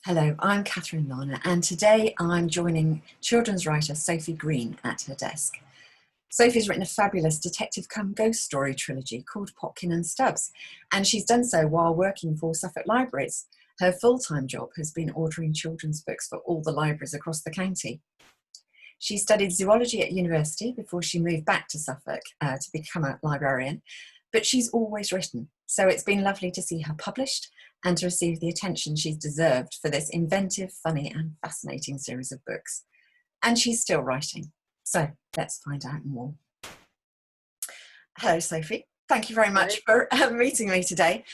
Hello, I'm Catherine Larner, and today I'm joining children's writer Sophie Green at her desk. Sophie's written a fabulous detective come ghost story trilogy called Potkins and Stubbs, and she's done so while working for Suffolk Libraries. Her full-time job has been ordering children's books for all the libraries across the county. She studied zoology at university before she moved back to Suffolk to become a librarian, but she's always written, so it's been lovely to see her published and to receive the attention she's deserved for this inventive, funny and fascinating series of books. And she's still writing, so let's find out more. Hello, Sophie. Thank you very much for meeting me today.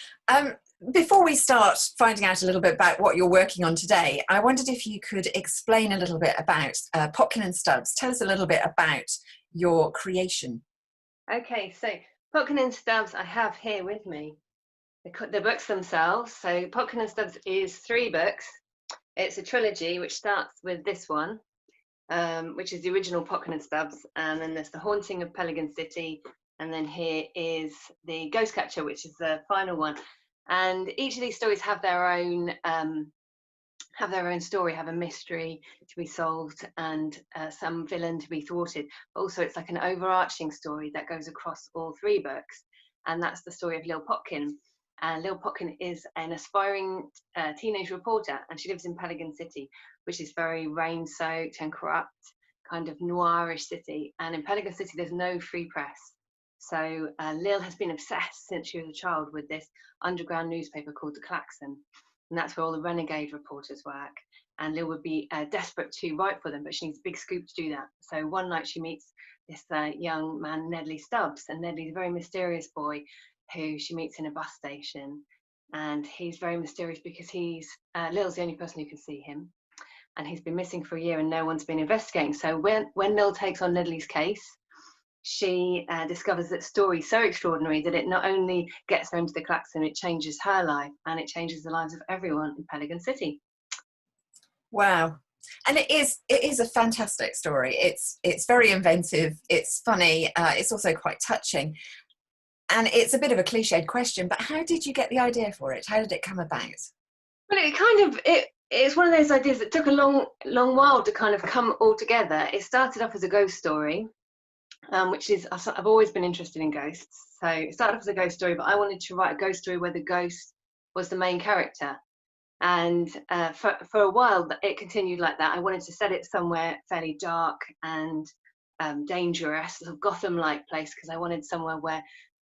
Before we start finding out a little bit about what you're working on today, I wondered if you could explain a little bit about Potkins and Stubbs. Tell us a little bit about your creation. Okay, so Potkins and Stubbs I have here with me. The books themselves. So Potkins and Stubbs is 3 books. It's a trilogy which starts with this one, which is the original Potkins and Stubbs, and then there's The Haunting of Pelican City, and then here is The Ghost Catcher, which is the final one. And each of these stories have their own story, have a mystery to be solved and some villain to be thwarted. But also it's like an overarching story that goes across all 3 books, and that's the story of Lil Potkin. And Lil Potkin is an aspiring teenage reporter, and she lives in Pelican City, which is very rain-soaked and corrupt, kind of noirish city. And in Pelican City there's no free press. So Lil has been obsessed since she was a child with this underground newspaper called The Klaxon, and that's where all the renegade reporters work. And Lil would be desperate to write for them, but she needs a big scoop to do that. So one night she meets this young man, Nedley Stubbs, and Nedley's a very mysterious boy who she meets in a bus station. And he's very mysterious because Lil's the only person who can see him, and he's been missing for a year and no one's been investigating. So when Lil takes on Nedley's case, she discovers that story so extraordinary that it not only gets her into the Klaxon, it changes her life and it changes the lives of everyone in Pelican City. Wow. And it is a fantastic story. It's very inventive, it's funny, it's also quite touching. And it's a bit of a cliched question, but how did you get the idea for it? How did it come about? Well, it's one of those ideas that took a long while to kind of come all together. It started off as a ghost story, which is, I've always been interested in ghosts. So it started off as a ghost story, but I wanted to write a ghost story where the ghost was the main character. And for a while, it continued like that. I wanted to set it somewhere fairly dark and dangerous, sort of Gotham-like place, because I wanted somewhere where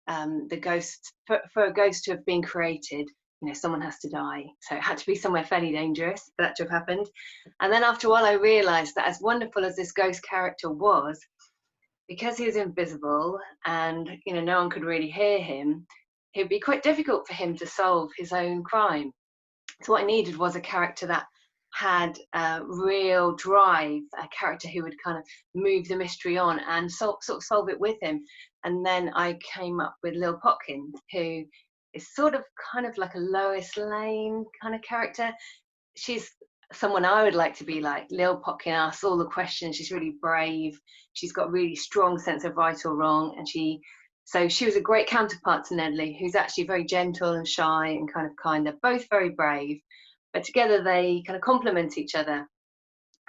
the ghost, for a ghost to have been created, someone has to die. So it had to be somewhere fairly dangerous for that to have happened. And then after a while, I realised that as wonderful as this ghost character was, because he was invisible and no one could really hear him, it would be quite difficult for him to solve his own crime. So what I needed was a character that had real drive, a character who would kind of move the mystery on and sort of solve it with him. And then I came up with Lil Potkin, who is kind of like a Lois Lane kind of character. She's someone I would like to be like. Lil Potkin asks all the questions. She's really brave. She's got a really strong sense of right or wrong. And she was a great counterpart to Nedley, who's actually very gentle and shy and kind of kind. They're both very brave, but together they kind of complement each other.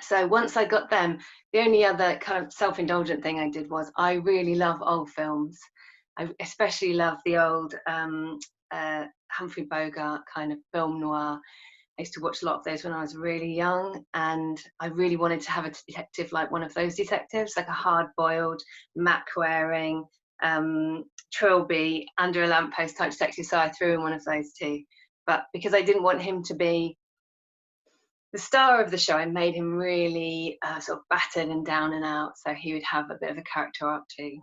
So once I got them, the only other kind of self-indulgent thing I did was I really love old films. I especially love the old Humphrey Bogart kind of film noir. I used to watch a lot of those when I was really young, and I really wanted to have a detective like one of those detectives, like a hard-boiled, mac-wearing, trilby, under a lamppost type detective, so I threw in one of those too. But because I didn't want him to be the star of the show, I made him really sort of battered and down and out, so he would have a bit of a character arc too.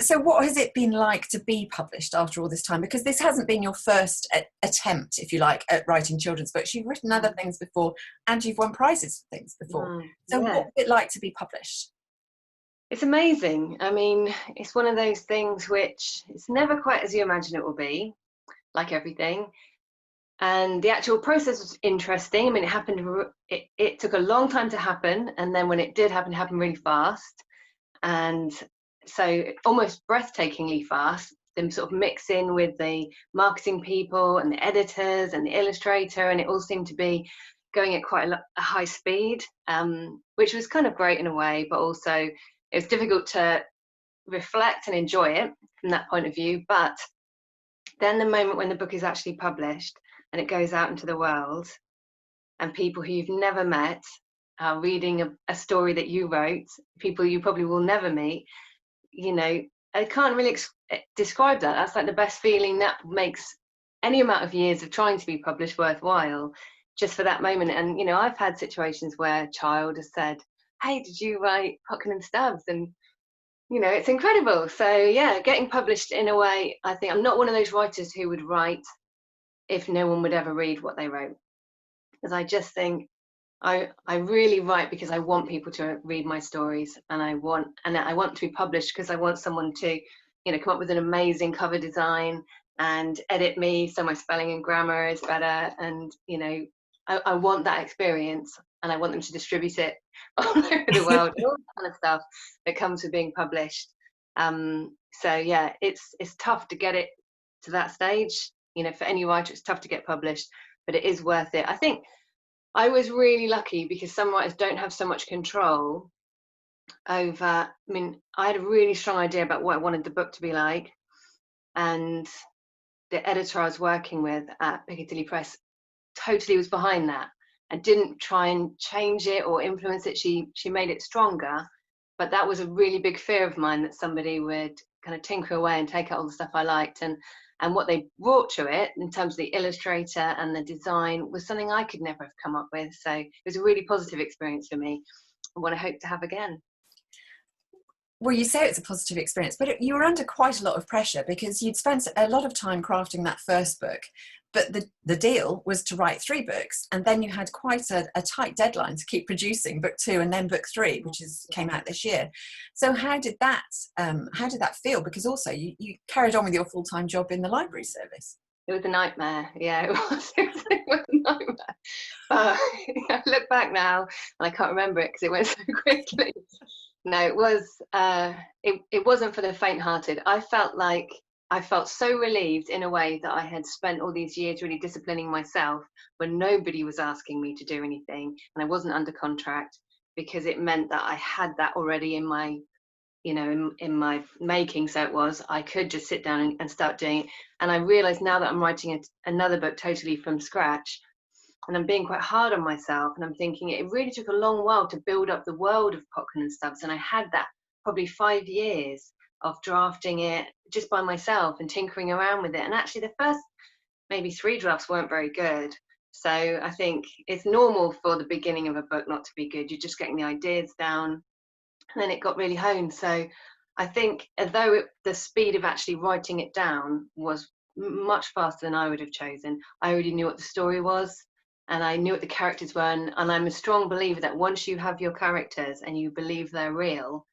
So what has it been like to be published after all this time? Because this hasn't been your first attempt, if you like, at writing children's books. You've written other things before and you've won prizes for things before. So yeah. What was it like to be published? It's amazing. I mean, it's one of those things which it's never quite as you imagine it will be, like everything. And the actual process was interesting. I mean, it took a long time to happen. And then when it did happen, it happened really fast. And so almost breathtakingly fast. them sort of mix in with the marketing people and the editors and the illustrator, and it all seemed to be going at quite a high speed, which was kind of great in a way, but also it was difficult to reflect and enjoy it from that point of view. But then the moment when the book is actually published and it goes out into the world, and people who you've never met are reading a story that you wrote, people you probably will never meet, you know, I can't really describe that. That's like the best feeling. That makes any amount of years of trying to be published worthwhile, just for that moment. And, you know, I've had situations where a child has said, hey, did you write Potkins and Stubbs? And, you know, it's incredible. So, yeah, getting published in a way, I think I'm not one of those writers who would write if no one would ever read what they wrote. Because I just think I really write because I want people to read my stories, and I want to be published because I want someone to, you know, come up with an amazing cover design and edit me so my spelling and grammar is better, and, you know, I want that experience, and I want them to distribute it all over the world, all that kind of stuff that comes with being published. So yeah, it's tough to get it to that stage. You know, for any writer, it's tough to get published, but it is worth it. I think I was really lucky because some writers don't have so much control over. I mean, I had a really strong idea about what I wanted the book to be like, and the editor I was working with at Piccadilly Press totally was behind that and didn't try and change it or influence it. She made it stronger, but that was a really big fear of mine, that somebody would kind of tinker away and take out all the stuff I liked, and what they brought to it in terms of the illustrator and the design was something I could never have come up with. So it was a really positive experience for me, and what I hope to have again. Well, you say it's a positive experience, but you were under quite a lot of pressure because you'd spent a lot of time crafting that first book, but the deal was to write 3 books, and then you had quite a tight deadline to keep producing book 2 and then book 3, which came out this year. So how did that feel? Because also you carried on with your full-time job in the library service. It was a nightmare. Yeah, it was. It was a nightmare. I look back now and I can't remember it because it went so quickly. No, it was. It wasn't for the faint-hearted. I felt so relieved in a way that I had spent all these years really disciplining myself when nobody was asking me to do anything, and I wasn't under contract, because it meant that I had that already in my, you know, in my making. So I could just sit down and start doing it. And I realized now that I'm writing another book totally from scratch, and I'm being quite hard on myself, and I'm thinking it really took a long while to build up the world of Potkins and Stubbs, and I had that probably 5 years of drafting it just by myself and tinkering around with it. And actually the first maybe 3 drafts weren't very good. So I think it's normal for the beginning of a book not to be good. You're just getting the ideas down, and then it got really honed. So I think although the speed of actually writing it down was much faster than I would have chosen, I already knew what the story was, and I knew what the characters were, and I'm a strong believer that once you have your characters and you believe they're real,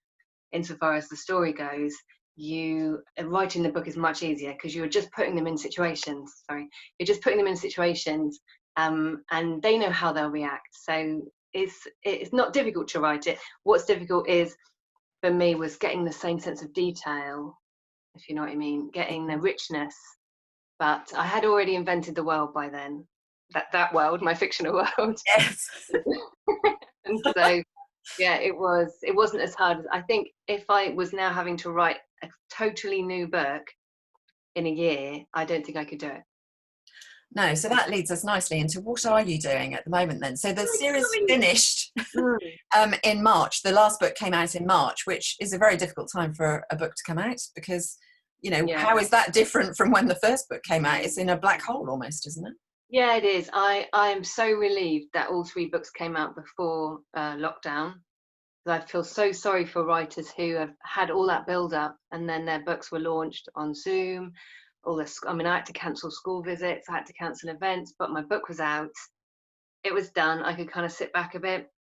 insofar as the story goes, writing the book is much easier, because you're just putting them in situations. And they know how they'll react. So it's not difficult to write it. What's difficult is, for me, was getting the same sense of detail, if you know what I mean, getting the richness. But I had already invented the world by then. That world, my fictional world. Yes. And so yeah, it wasn't as hard as I think. If I was now having to write a totally new book in a year, I don't think I could do it. No, so that leads us nicely into what are you doing at the moment then? So the series finished in March. The last book came out in March, which is a very difficult time for a book to come out, because, you know, how is that different from when the first book came out? It's in a black hole almost, isn't it? Yeah, it is. I am so relieved that all 3 books came out before lockdown. I feel so sorry for writers who have had all that build up, and then their books were launched on Zoom. I had to cancel school visits, I had to cancel events, but my book was out. It was done. I could kind of sit back a bit.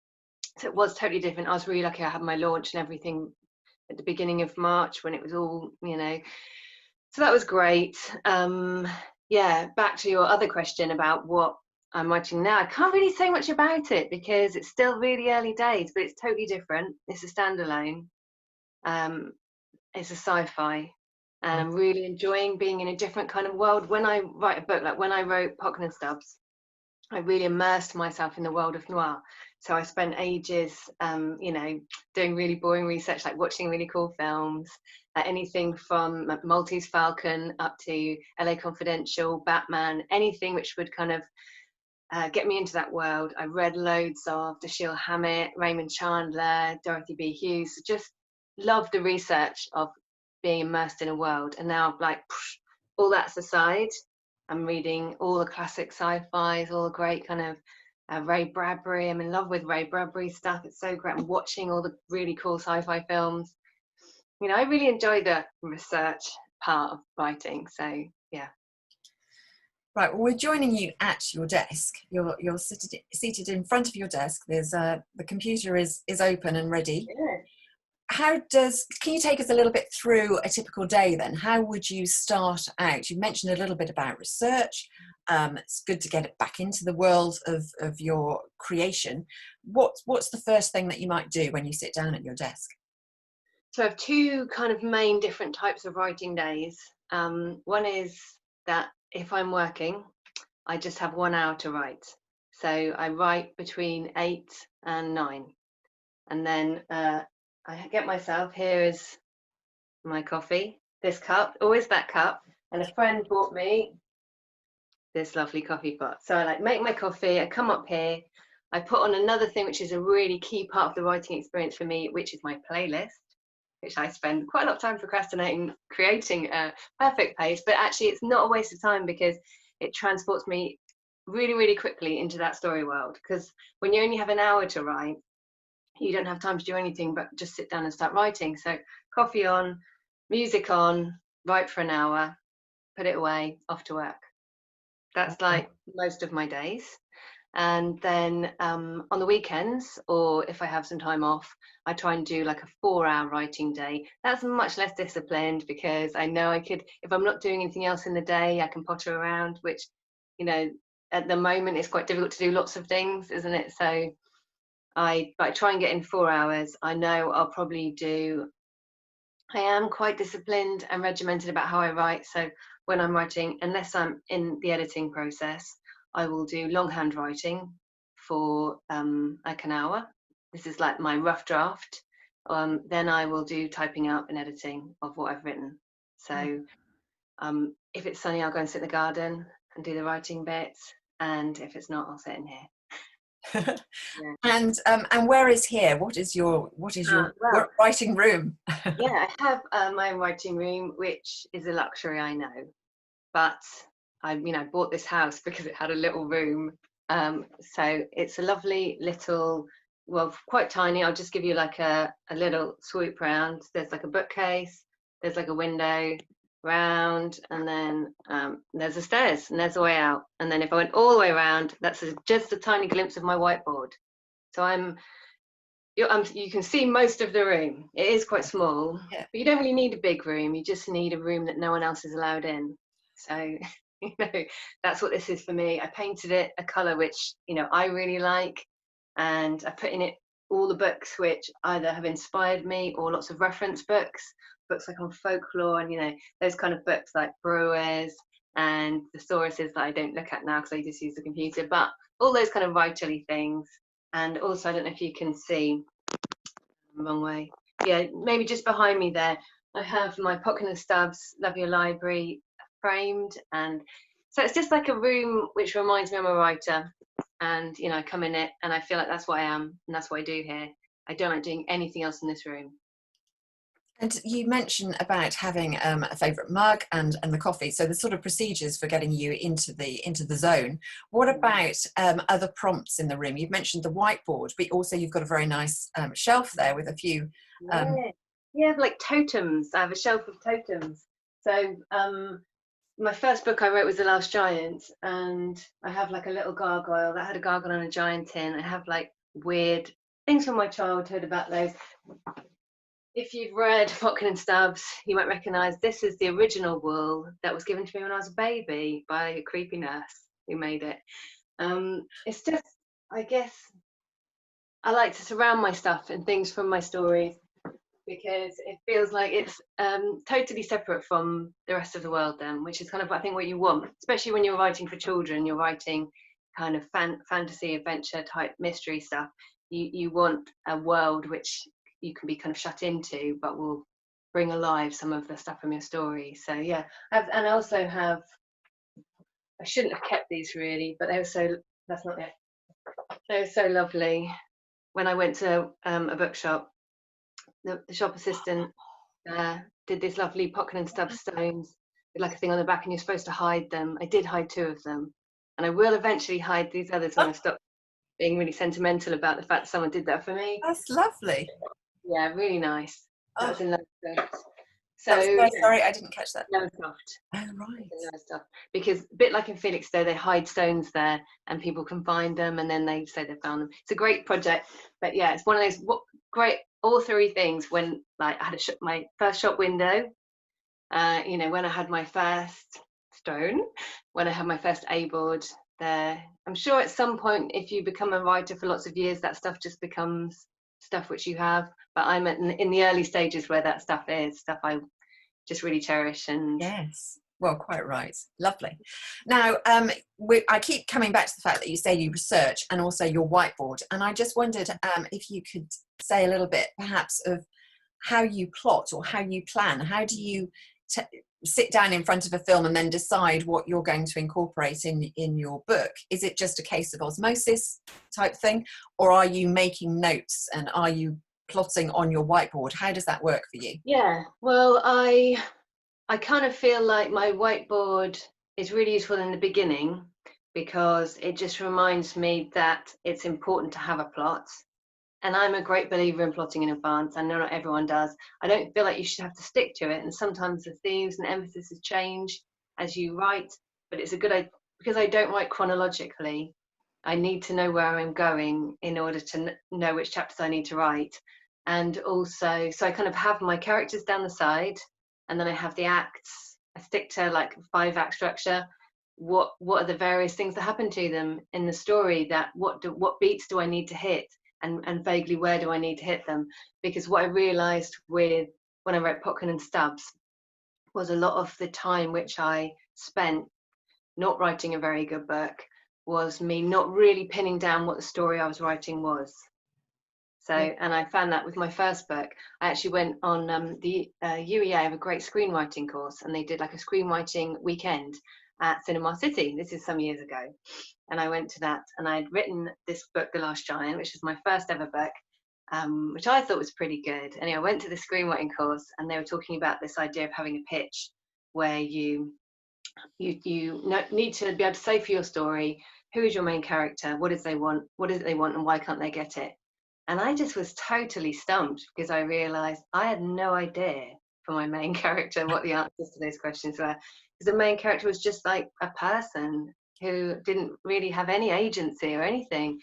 So it was totally different. I was really lucky. I had my launch and everything at the beginning of March, when it was all, you know, so that was great. Yeah, back to your other question about what I'm writing now. I can't really say much about it because it's still really early days, but it's totally different. It's a standalone. It's a sci-fi. and I'm really enjoying being in a different kind of world. When I write a book, like when I wrote Potkins and Stubbs, I really immersed myself in the world of noir. So I spent ages, doing really boring research, like watching really cool films, anything from Maltese Falcon up to LA Confidential, Batman, anything which would kind of get me into that world. I read loads of Dashiell Hammett, Raymond Chandler, Dorothy B. Hughes. Just loved the research of being immersed in a world. And now, like, all that's aside, I'm reading all the classic sci-fis, all the great kind of Ray Bradbury. I'm in love with Ray Bradbury stuff. It's so great. I'm watching all the really cool sci-fi films. I really enjoy the research part of writing. So, yeah. Right, well, we're joining you at your desk. You're seated in front of your desk. There's the computer is open and ready. Yeah. Can you take us a little bit through a typical day then? How would you start out? You mentioned a little bit about research. It's good to get it back into the world of your creation. What's the first thing that you might do when you sit down at your desk? So I have two kind of main different types of writing days. One is that if I'm working, I just have 1 hour to write. So I write between 8 and 9. And then I get myself, here is my coffee, this cup, always that cup. And a friend bought me this lovely coffee pot. So I make my coffee, I come up here, I put on another thing, which is a really key part of the writing experience for me, which is my playlist, which I spend quite a lot of time procrastinating, creating a perfect page, but actually it's not a waste of time because it transports me really, really quickly into that story world. Because when you only have an hour to write, you don't have time to do anything but just sit down and start writing. So coffee on, music on, write for an hour, put it away, off to work. That's like most of my days. And then on the weekends, or if I have some time off, I try and do like a 4-hour writing day. That's much less disciplined because I know I could, if I'm not doing anything else in the day, I can potter around, which, at the moment it's quite difficult to do lots of things, isn't it? So I try and get in 4 hours. I know I'll probably I am quite disciplined and regimented about how I write. So when I'm writing, unless I'm in the editing process, I will do longhand writing for like an hour. This is like my rough draft. Then I will do typing up and editing of what I've written. So if it's sunny, I'll go and sit in the garden and do the writing bits. And if it's not, I'll sit in here. Yeah. And where is here? What is your writing room? Yeah, I have my writing room, which is a luxury, I know, but I bought this house because it had a little room. So it's a lovely little, well, quite tiny. I'll just give you like a little swoop round. There's like a bookcase, there's like a window round, and then there's the stairs, and there's the way out. And then if I went all the way around, that's just a tiny glimpse of my whiteboard. So you can see most of the room. It is quite small, Yeah. but you don't really need a big room. You just need a room that no one else is allowed in. So, that's what this is for me. I painted it a color which, I really like, and I put in it all the books which either have inspired me or lots of reference books like on folklore and, those kind of books like Brewers and thesauruses that I don't look at now because I just use the computer, but all those kind of writerly things. And also, I don't know if you can see, wrong way. Yeah, maybe just behind me there, I have my Potkins and Stubbs Love Your Library framed. And so it's just like a room which reminds me I'm a writer. And, I come in it and I feel like that's what I am and that's what I do here. I don't like doing anything else in this room. And you mentioned about having a favourite mug and the coffee. So the sort of procedures for getting you into the zone. What about other prompts in the room? You've mentioned the whiteboard, but also you've got a very nice shelf there with a few. Yeah, like totems. I have a shelf of totems. So my first book I wrote was The Last Giant, and I have like a little gargoyle that had a gargoyle on a giant tin. I have like weird things from my childhood about those. If you've read Potkins and Stubbs, you might recognise this is the original wool that was given to me when I was a baby by a creepy nurse who made it. It's just, I guess, I like to surround my stuff and things from my stories because it feels like it's totally separate from the rest of the world then, which is kind of I think what you want, especially when you're writing for children. You're writing kind of fantasy adventure type mystery stuff. You want a world which you can be kind of shut into but will bring alive some of the stuff from your story. So yeah, and I also have, I shouldn't have kept these really, but they were so, that's not it, they were so lovely. When I went to a bookshop, the shop assistant did this lovely Potkins and Stubbs stones with like a thing on the back, and you're supposed to hide them. I did hide 2 of them, and I will eventually hide these others when I stop being really sentimental about the fact that someone did that for me. That's lovely. Yeah, really nice. That was in London. So That was where, yeah, sorry, I didn't catch that. Lowestoft. Oh, right. Stuff. Because a bit like in Felixstowe, they hide stones there and people can find them and then they say they found them. It's a great project, but yeah, it's one of those great authory things. When like I had my first shop window, you know, when I had my first stone, when I had my first A-board there. I'm sure at some point, if you become a writer for lots of years, that stuff just becomes stuff which you have. But I'm in the early stages where that stuff is stuff I just really cherish. And Yes, well, quite right. Lovely. Now, I keep coming back to the fact that you say you research and also your whiteboard, and I just wondered if you could say a little bit perhaps of how you plot or how you plan. How do you sit down in front of a film and then decide what you're going to incorporate in your book? Is it just a case of osmosis type thing, or are you making notes and are you plotting on your whiteboard? How does that work for you? yeah, well, I kind of feel like my whiteboard is really useful in the beginning because it just reminds me that it's important to have a plot. And I'm a great believer in plotting in advance. I know not everyone does. I don't feel like you should have to stick to it. And sometimes the themes and emphasis change as you write, but it's a good idea because I don't write chronologically. I need to know where I'm going in order to know which chapters I need to write. And also, so I kind of have my characters down the side, and then I have the acts. I stick to like 5-act structure. What are the various things that happen to them in the story? That what beats do I need to hit? And vaguely where do I need to hit them? Because what I realised when I wrote Potkins and Stubbs was a lot of the time which I spent not writing a very good book was me not really pinning down what the story I was writing was. So, and I found that with my first book. I actually went on the UEA, I have a great screenwriting course, and they did like a screenwriting weekend at Cinema City. This is some years ago. And I went to that, and I'd written this book, The Last Giant, which was my first ever book, which I thought was pretty good. Anyway, I went to the screenwriting course, and they were talking about this idea of having a pitch where you need to be able to say for your story, who is your main character, what is it they want, and why can't they get it? And I just was totally stumped because I realised I had no idea for my main character what the answers to those questions were. Because the main character was just like a person who didn't really have any agency or anything.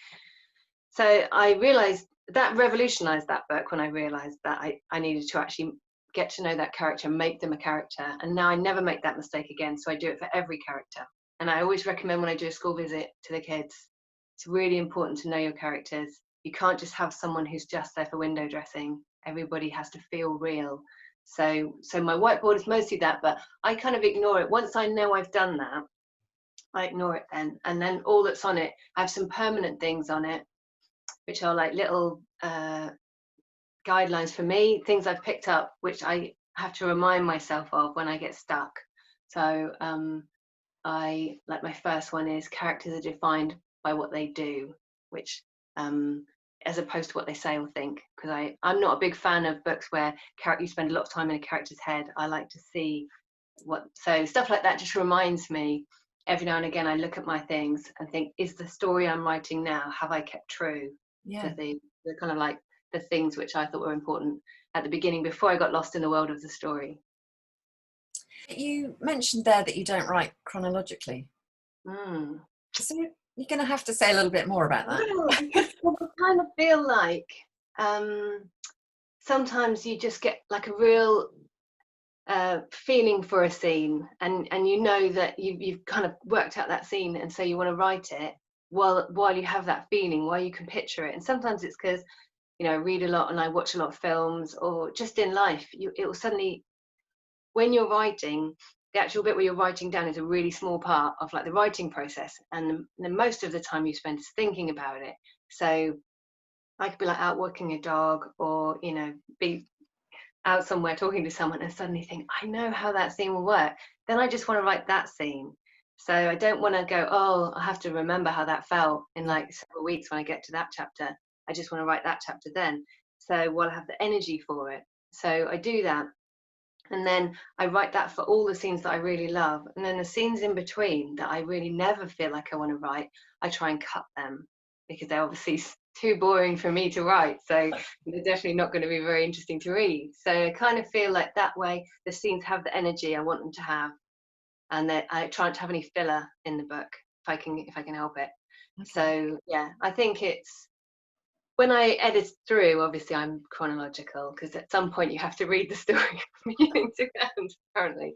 So I realised that revolutionised that book when I realised that I needed to actually get to know that character, make them a character. And now I never make that mistake again. So I do it for every character. And I always recommend when I do a school visit to the kids, it's really important to know your characters. You can't just have someone who's just there for window dressing. Everybody has to feel real. So my whiteboard is mostly that, but I kind of ignore it. Once I know I've done that, I ignore it then. And then all that's on it, I have some permanent things on it, which are like little guidelines for me, things I've picked up, which I have to remind myself of when I get stuck. So like my first one is characters are defined by what they do, which as opposed to what they say or think, because I'm not a big fan of books where you spend a lot of time in a character's head. I like to see so stuff like that just reminds me every now and again. I look at my things and think, is the story I'm writing now, have I kept true to the kind of like the things which I thought were important at the beginning before I got lost in the world of the story. You mentioned there that you don't write chronologically. So you're going to have to say a little bit more about that. Well, I kind of feel like sometimes you just get like a real feeling for a scene, and you know that you've kind of worked out that scene, and so you want to write it while you have that feeling, while you can picture it. And sometimes it's because read a lot and I watch a lot of films, or just in life, it will suddenly, when you're writing, the actual bit where you're writing down is a really small part of like the writing process, and the most of the time you spend is thinking about it. So I could be like out walking a dog, or be out somewhere talking to someone and suddenly think, I know how that scene will work. Then I just want to write that scene. So I don't want to go, oh, I have to remember how that felt in like several weeks when I get to that chapter. I just want to write that chapter then. So we'll have the energy for it. So I do that. And then I write that for all the scenes that I really love. And then the scenes in between that I really never feel like I want to write, I try and cut them, because they're obviously too boring for me to write. So they're definitely not going to be very interesting to read. So I kind of feel like that way the scenes have the energy I want them to have. And that I try not to have any filler in the book if I can help it. Okay. So yeah, I think it's, when I edit through, obviously I'm chronological, because at some point you have to read the story from beginning to end, apparently.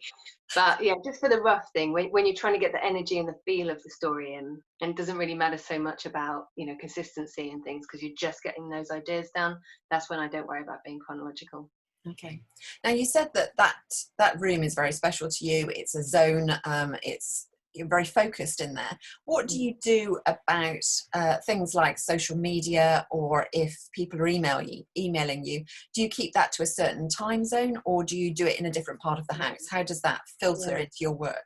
But yeah, just for the rough thing, when you're trying to get the energy and the feel of the story in, and it doesn't really matter so much about, consistency and things, because you're just getting those ideas down, that's when I don't worry about being chronological. Okay. Now you said that room is very special to you. It's a zone. You're very focused in there. What do you do about things like social media, or if people are emailing you? Do you keep that to a certain time zone, or do you do it in a different part of the house? How does that filter into your work?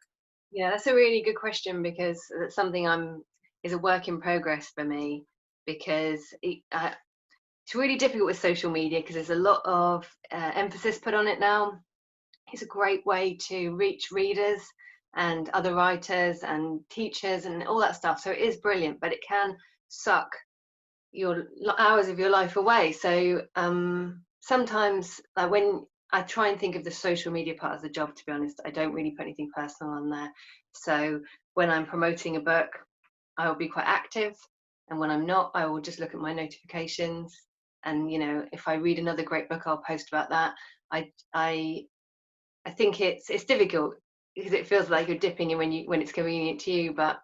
Yeah, that's a really good question, because that's something is a work in progress for me, because it's really difficult with social media, because there's a lot of emphasis put on it now. It's a great way to reach readers and other writers and teachers and all that stuff. So it is brilliant, but it can suck your hours of your life away. So sometimes when I try and think of the social media part as a job, to be honest, I don't really put anything personal on there. So when I'm promoting a book, I will be quite active. And when I'm not, I will just look at my notifications. And, if I read another great book, I'll post about that. I think it's difficult, because it feels like you're dipping in when it's convenient to you. But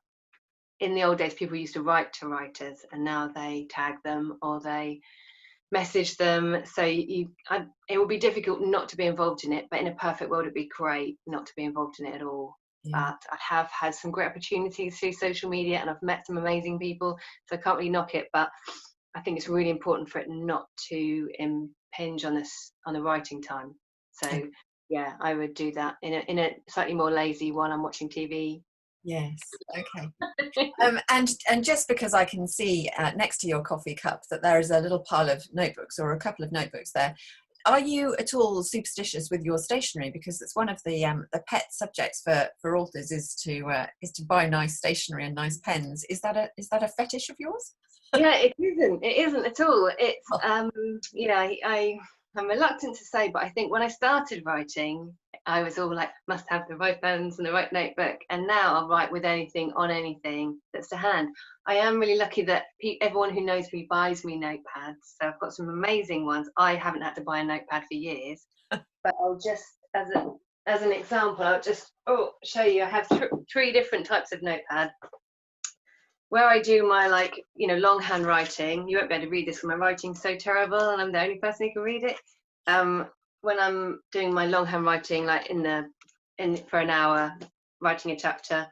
in the old days, people used to write to writers, and now they tag them or they message them. So it would be difficult not to be involved in it. But in a perfect world, it'd be great not to be involved in it at all. Yeah. But I have had some great opportunities through social media, and I've met some amazing people, so I can't really knock it. But I think it's really important for it not to impinge on the writing time. So yeah, I would do that in a slightly more lazy while I'm watching TV. Yes. Okay. And just because I can see next to your coffee cup that there is a little pile of notebooks, or a couple of notebooks there, are you at all superstitious with your stationery? Because it's one of the pet subjects for authors is to buy nice stationery and nice pens. Is that a fetish of yours? Yeah, it isn't. It isn't at all. It's I'm reluctant to say, but I think when I started writing, I was all like, must have the right pens and the right notebook. And now I'll write with anything on anything that's to hand. I am really lucky that everyone who knows me buys me notepads. So I've got some amazing ones. I haven't had to buy a notepad for years. But I'll just, as an example, I'll just show you. I have three different types of notepad. Where I do my longhand writing, you won't be able to read this because my writing's so terrible and I'm the only person who can read it. When I'm doing my longhand writing, like for an hour, writing a chapter,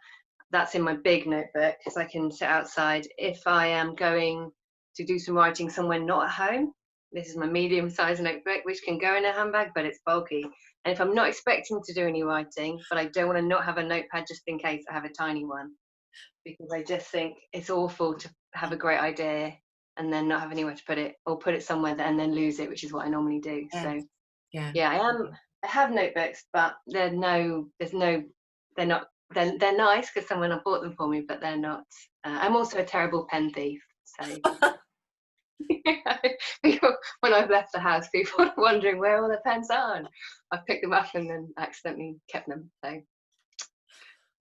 that's in my big notebook, because I can sit outside. If I am going to do some writing somewhere not at home, this is my medium-sized notebook, which can go in a handbag, but it's bulky. And if I'm not expecting to do any writing, but I don't want to not have a notepad just in case, I have a tiny one. Because I just think it's awful to have a great idea and then not have anywhere to put it, or put it somewhere and then lose it, which is what I normally do. Yeah. So yeah, I have notebooks, but they're nice because someone bought them for me, but they're not. I'm also a terrible pen thief, so when I've left the house, people are wondering where all the pens are, and I've picked them up and then accidentally kept them. So.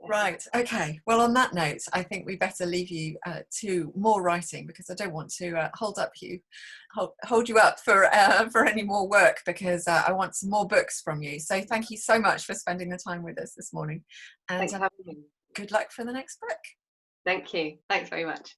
Right. Okay. Well, on that note, I think we better leave you to more writing, because I don't want to hold you up for any more work, because I want some more books from you. So thank you so much for spending the time with us this morning, and Thanks for having me. Good luck for the next book. Thank you. Thanks very much.